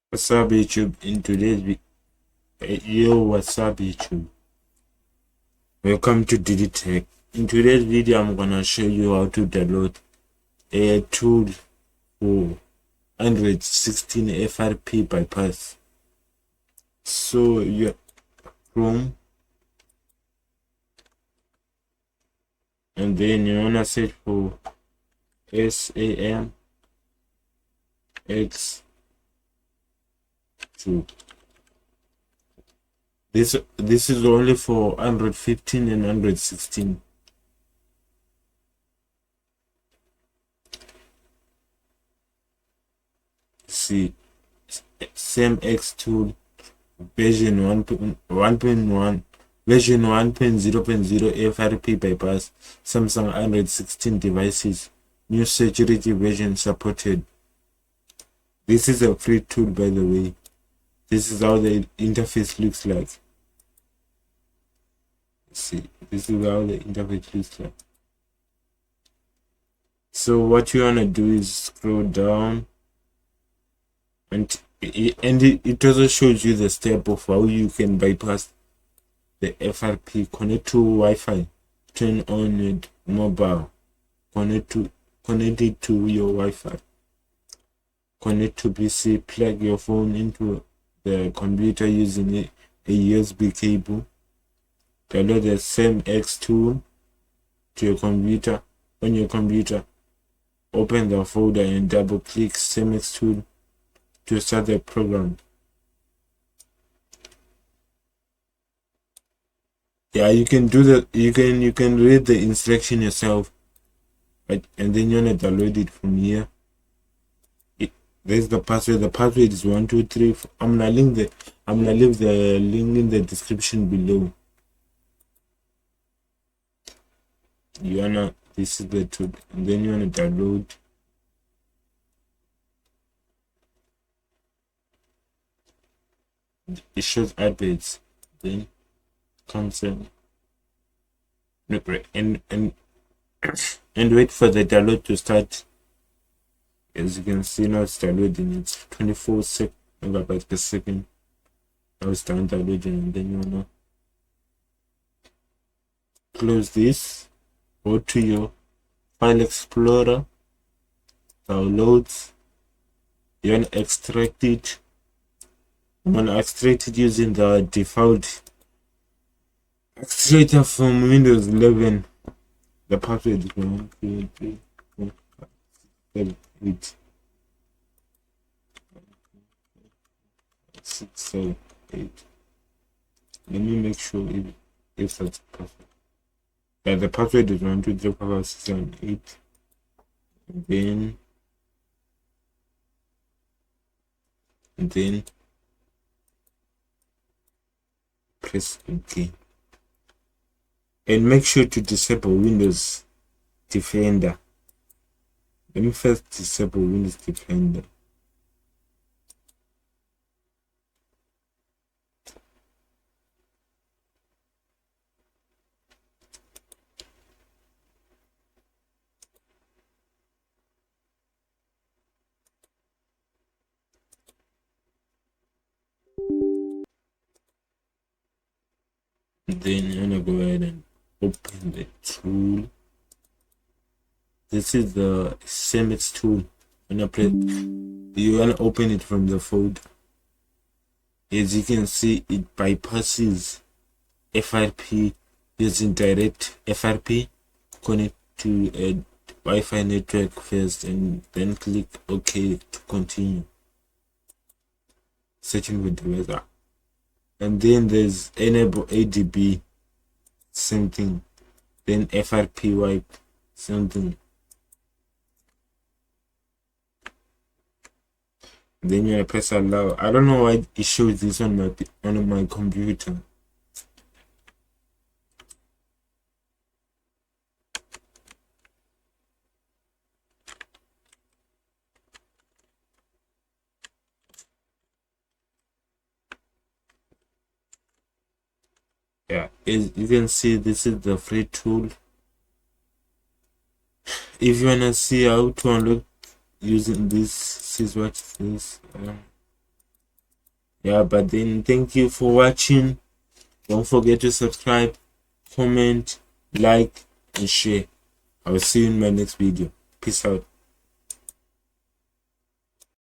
What's up, YouTube? In today's what's up, YouTube? Welcome to DD In today's video, I'm gonna show you how to download a tool for Android 16 FRP bypass. So you Chrome, and then you wanna search for SAMX2. This is only for Android 15 and Android 16. See, SAMX tool version 1.1 version 1.0.0 FRP bypass Samsung Android 16 devices. New security version supported. This is a free tool, by the way. This is how the interface looks like. See, this is how the interface looks like. So what you wanna do is scroll down, and it also shows you the step of how you can bypass the FRP. Connect to Wi-Fi, turn on it mobile, connect it to your Wi-Fi, connect to PC, plug your phone into the computer using a USB cable, download the SAMX tool to your computer. On your computer, open the folder and double click SAMX tool to start the program. Yeah, you can do that. You can read the instruction yourself, right? And then you wanna download it from here. There's the password. The password is 123. I'm gonna leave the link in the description below. This is the tool, and then you wanna download. It shows adverts, then cancel, and wait for the download to start. As you can see, now it's downloading. It's 24 megabytes per second. Now it's done downloading, and then you wanna close this. Go to your file explorer, downloads. You wanna extract it. I'm gonna extract it using the default extractor from Windows 11. The password is 1, 2, 3, 4, 5, 6, 7, 8, 6, 7, 8. Let me make sure if that's perfect. Yeah, the password is 1, 2, 3, 4, 5, 6, 7, 8. And then press OK. And make sure to disable Windows Defender. Let me first disable Windows Defender. Then I'm gonna go ahead and open the tool. This is the SAMX tool. You wanna open it from the folder. As you can see, it bypasses FRP using direct FRP. Connect to a Wi-Fi network first, and then click OK to continue. Searching with the weather. And then there's enable ADB, same thing. Then FRP wipe, same thing. Then you press allow. I don't know why it shows this on my computer. Yeah, as you can see, this is the free tool. If you wanna see how to unlock using this, is what this Yeah, but then thank you for watching. Don't forget to subscribe, comment, like, and share. I will see you in my next video. Peace out.